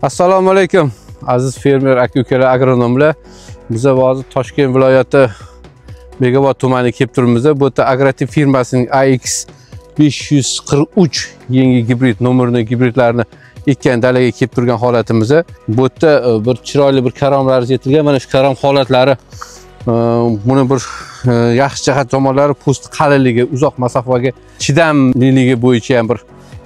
Assalomu alaykum aziz fermer aka-ukalar, agronomlar. Biz hozir Toshkent viloyati Bekobod tumaniga kelib turibmiz. Bu yerda Agrotip firmasining AX 543 yangi gibrid nomerli gibridlarni ekkan dalaga kelib turgan holatimizda. Bu yerda bir chiroyli bir karomlar yetilgan. Mana shu karom holatlari buni bir yaxshi jihat tomonlari po'st qalinligi, uzoq masofaga chidamliligi bo'yicha ham bir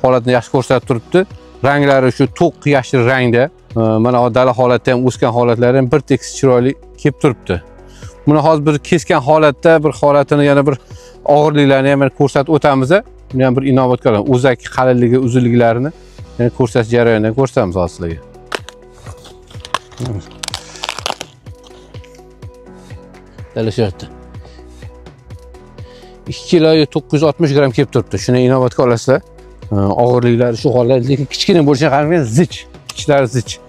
holatni yaxshi ko'rsatib turibdi. Ranglari shu to'q yashil rangda. Mana dala holatda ham o'sgan holatlari ham bir tekis chiroyli kelib turibdi. Buni hozir bir kesgan holatda bir holatini yana bir og'irliklarni ham ko'rsatib o'tamiz. Buni ham bir inobatga olamiz. O'zak qalinligi, uzunliklarini yana ko'rsatish jarayonini ko'rsatamiz hozir sizlarga. 2 kilo 960 gram kelib turibdi. Shuni inobatga olasizlar. Og'irliklari shu holat, lekin kichkina bo'lishiga qaramay zich, ichlari zich.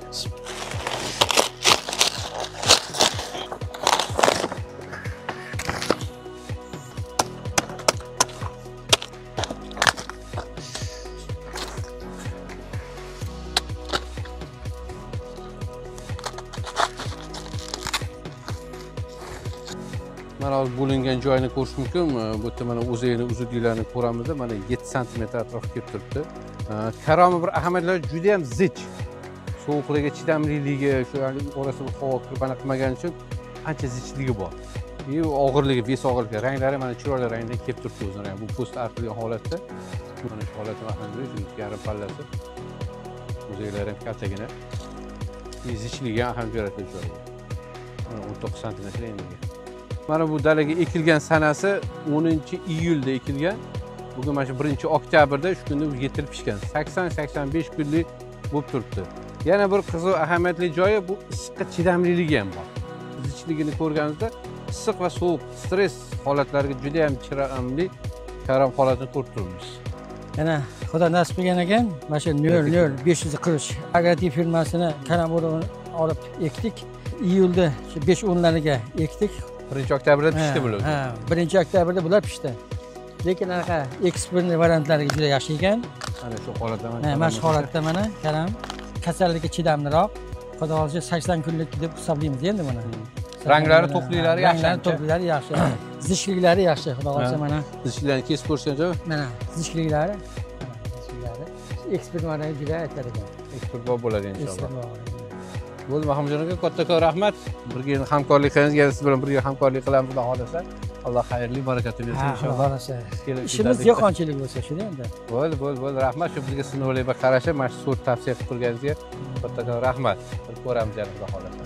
Mana hozir bo'lingan joyini ko'rish mumkin. Bu yerda mana o'zakni uzunliklarini ko'ramiz. Mana 7 sm atrofga kelib turibdi. Karomi bir ahamiyatlari juda ham zich. Sovuqlarga chidamliligi, shu orasida havo kirib qilmagani uchun ancha zichligi bor. Og'irligi, ves og'irligi, ranglari mana chiroyli rangda kelib turibdi o'zini. Bu po'st artilgan holatda. Mana shu holatni mahallada yarim pallasi. O'zaklari ham kattagina. Zichligi ham ahamiyatli joyi. 19 sm endiga. Mana bu dalaga ekilgan sanasi 10-iyulda ekilgan. Bugun mana shu 1-oktyabrda shu kunda yetilib pishgan. 80-85 kunlik bo'lib turibdi. Yana bir qiziq ahamiyatli joyi bu issiqqa chidamliligi ham bor. Zichligini ko'rganingizda issiq va sovuq, stress holatlariga juda ham chiroyli karom holatini ko'rib turibmiz. Yana Xudo nasib qilgan ekan, mana shu 00540 Agrotip firmasini karam o'rog'ini olib ekdik. Iyulda shu 5-10lariga ekdik. 1-oktyabrda pishdi bular. Ha, 1-oktyabrda bular pishdi. Lekin anaqa eksport variantlariga juda yaxshi ekan. Mana shu holatda mana shu holatda mana karam kasallikka chidamliroq. Xudo xohlasa 80 kunlik deb hisoblaymiz endi buni. Ranglari, to'qliklari yaxshi. Ranglari, to'qliklari yaxshi. Zichliklari yaxshi, Xudo xohlasa mana. Zichliklarni kesib ko'rsangiz-chi? Mana zichliklari. Eksport varianti juda aytar ekan. Eksport bo'ladi inshaalloh. Bo'ldi, Mahmudjon aka, kattakon rahmat. Birga hamkorlik qilamiz, yana siz bilan birga hamkorlik qilamiz, xudo xolasa. Alloh xayrli, barakatli bersin inshaalloh. Xudo xolasa. Ishimiz yo'qonchilik bo'lsa shuni endi. Bo'ldi. Rahmat, shu bizga sinovlarga qarashib, mana shu so'z tavsiya qilib turganingizga kattakon rahmat. Bir ko'ramiz yana, xudo xolasa.